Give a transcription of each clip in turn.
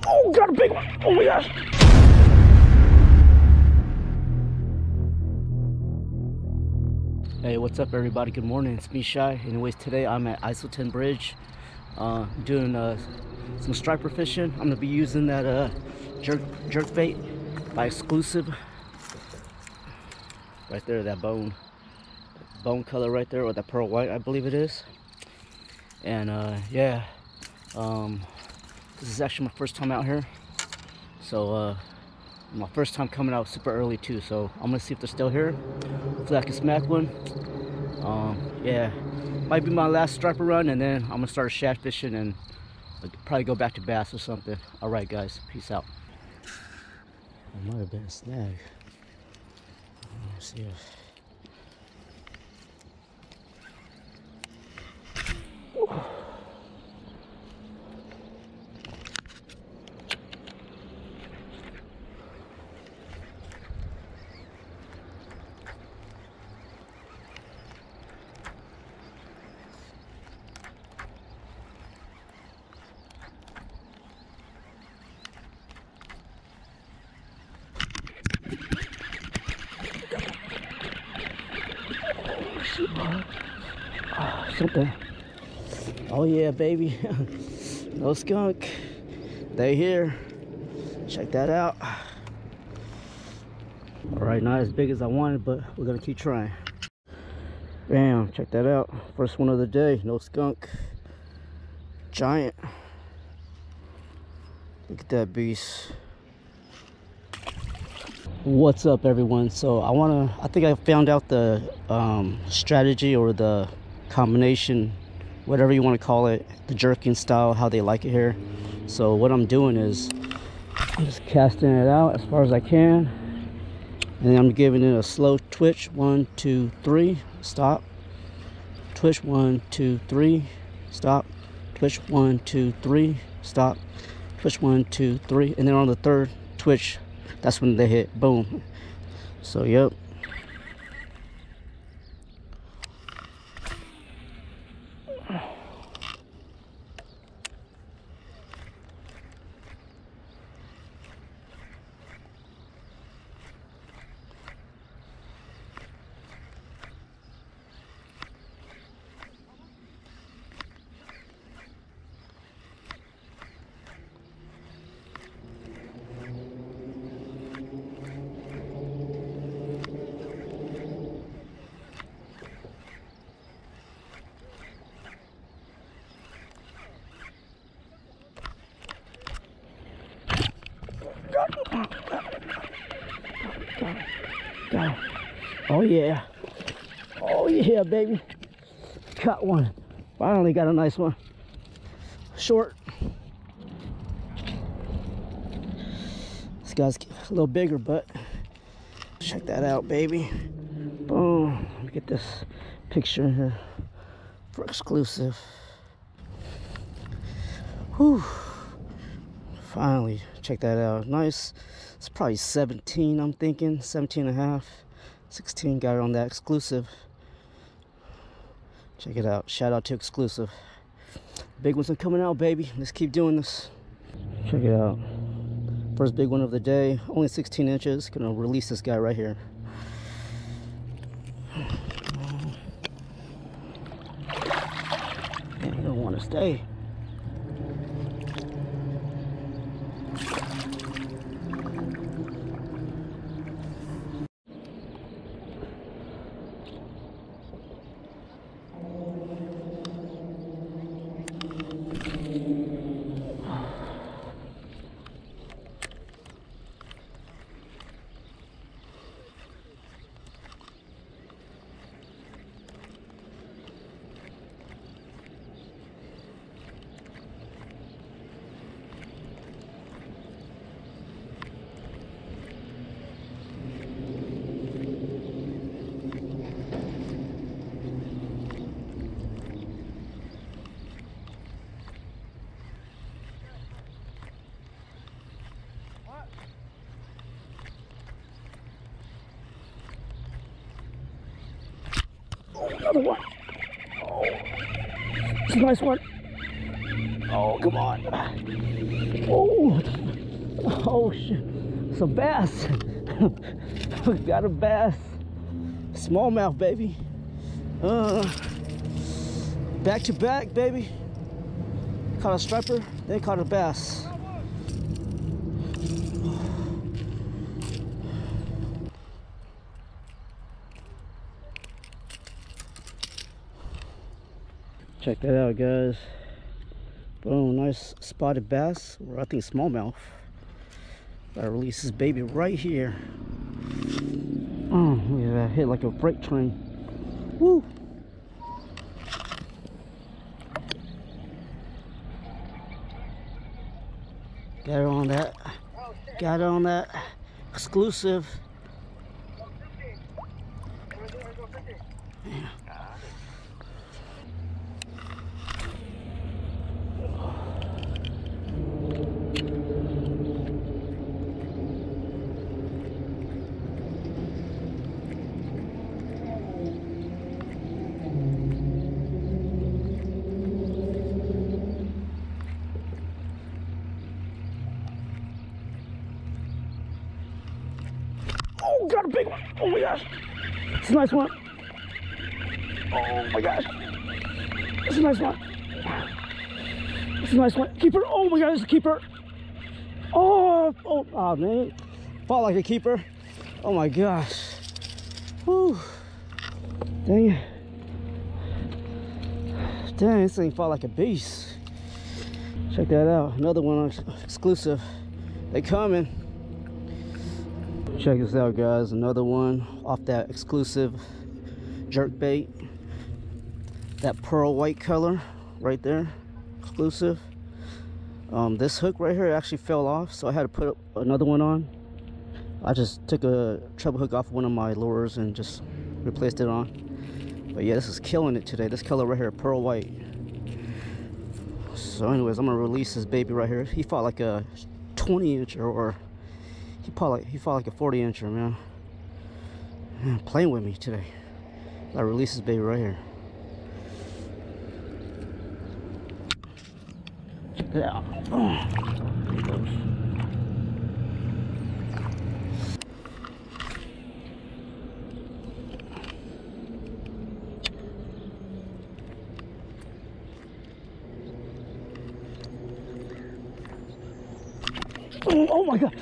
Oh, got a big one. Oh my gosh. Hey, what's up everybody? Good morning. It's me, Shy. Anyways, today I'm at Isleton Bridge doing some striper fishing. I'm gonna be using that jerk bait by Exclusive. Right there, that bone color right there, or that pearl white, I believe it is. And yeah, this is actually my first time out here, so my first time coming out super early too, so I'm gonna see if they're still here. Hopefully I can smack one. Yeah, might be my last striper run, and then I'm gonna start shad fishing and probably go back to bass or something. All right guys, peace out. It might have been a snag. Let's see if... something. Oh yeah, baby. No skunk. They here. Check that out. All right, not as big as I wanted, but we're gonna keep trying. Bam, check that out. First one of the day. No skunk. Giant. Look at that beast. What's up everyone? So I think I found out the strategy, or the combination, whatever you want to call it, the jerking style, how they like it here. So what I'm doing is I'm just casting it out as far as I can, and then I'm giving it a slow twitch. 1 2 3, stop, twitch, 1 2 3, stop, twitch, 1 2 3, stop, twitch, 1 2 3, and then on the third twitch, that's when they hit. Boom. So yep. Got it. Oh yeah. Oh yeah, baby. Got one. Finally got a nice one. Short. This guy's a little bigger, but check that out, baby. Boom. Let me get this picture in here for Exclusive. Whew. Finally, check that out. Nice. It's probably 17, I'm thinking 17 and a half, 16. Got it on that Exclusive. Check it out. Shout out to Exclusive. Big ones are coming out, baby. Let's keep doing this. Check it out. First big one of the day. Only 16 inches. Gonna release this guy right here. Man, you don't want to stay. Oh, another one. Oh, it's a nice one. Oh, come on. Oh, oh shit. It's a bass. We got a bass. Smallmouth, baby. Back to back, baby. Caught a striper, then caught a bass. Check that out, guys. Boom, nice spotted bass, or I think smallmouth. Gotta release this baby right here. Oh, look at that, hit like a freight train. Woo! Got it on that. Got it on that exclusive. Yeah. Oh, got a big one. Oh my gosh. It's a nice one. Oh my gosh. It's a nice one. It's a nice one. Keeper. Oh my gosh, it's a keeper. Oh, man. Fought like a keeper. Oh my gosh. Whew. Dang it. Dang, this thing fought like a beast. Check that out. Another one exclusive. They coming. Check this out, guys. Another one off that exclusive jerk bait. That pearl white color right there, exclusive. This hook right here actually fell off, so I had to put another one on. I just took a treble hook off one of my lures and just replaced it on. But yeah, this is killing it today. This color right here, pearl white. So anyways, I'm gonna release this baby right here. He fought like a 20-incher, or he fought like a 40-incher, man. Playing with me today. I release this baby right here. Check it out. Oh my god.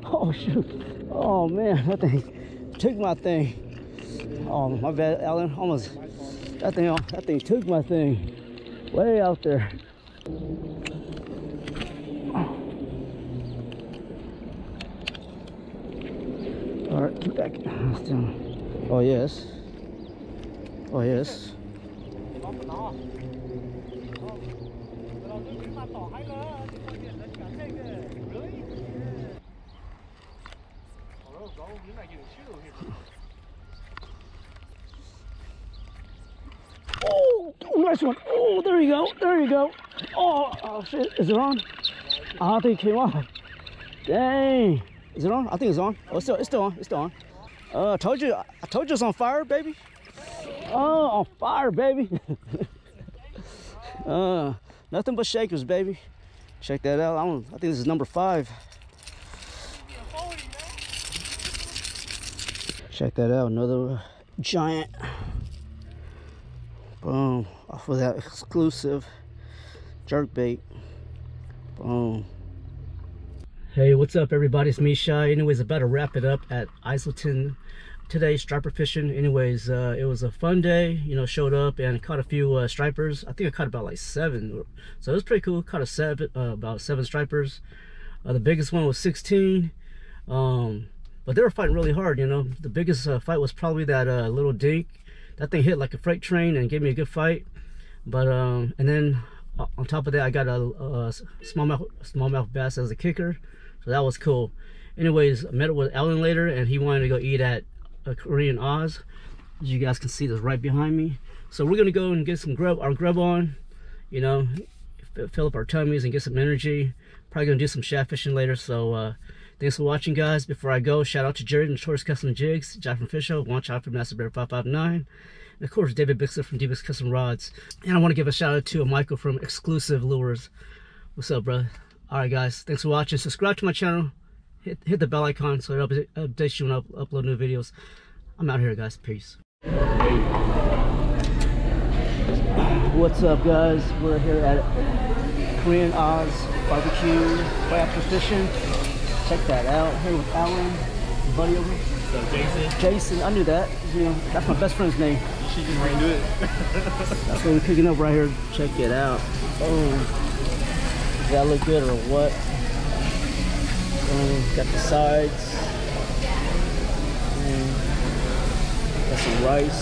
Oh shoot. Oh man, that thing took my thing. Oh my bad, Alan. Almost that thing took my thing. Way out there. Alright, keep back. Oh yes. Oh yes. Oh, nice one. Oh, there you go. There you go. Oh shit. Is it on? I think it came off. Dang. Is it on? I think it's on. Oh, it's still on. It's still on. I told you it's on fire, baby. Oh, on fire, baby. Nothing but shakers, baby. Check that out. I think this is number 5. Check that out. Another giant. Boom. Off of that exclusive jerk bait. Boom. Hey, what's up, everybody? It's me, Shy. Anyways, about to wrap it up at Isleton today, striper fishing. Anyways, it was a fun day. You know, showed up and caught a few stripers. I think I caught about like 7, so it was pretty cool. Caught about 7 stripers. The biggest one was 16, but they were fighting really hard. You know, the biggest fight was probably that little dink. That thing hit like a freight train and gave me a good fight. But and then on top of that, I got a smallmouth bass as a kicker. So that was cool. Anyways, I met up with Alan later, and he wanted to go eat at Korean Oz. As you guys can see, that's right behind me. So we're gonna go and get some grub on, you know, fill up our tummies and get some energy. Probably gonna do some shad fishing later. So thanks for watching, guys. Before I go, shout out to Jared and Shorts Custom Jigs, Jack from Fish Show, Watch Out for Master Bear 559. And of course, David Bixler from D-Bix Custom Rods. And I want to give a shout out to Michael from Exclusive Lures. What's up, bro? All right, guys. Thanks for watching. Subscribe to my channel. Hit the bell icon so it updates you when I upload new videos. I'm out here, guys. Peace. What's up, guys? We're here at Korean Oz Barbecue right after fishing. Check that out. Here with Alan, buddy over. So Jason. Jason, I knew that. You know, that's my best friend's name. She just ran to it. That's what we're cooking up right here. Check it out. Oh, does that look good or what? Got the sides. Got some rice.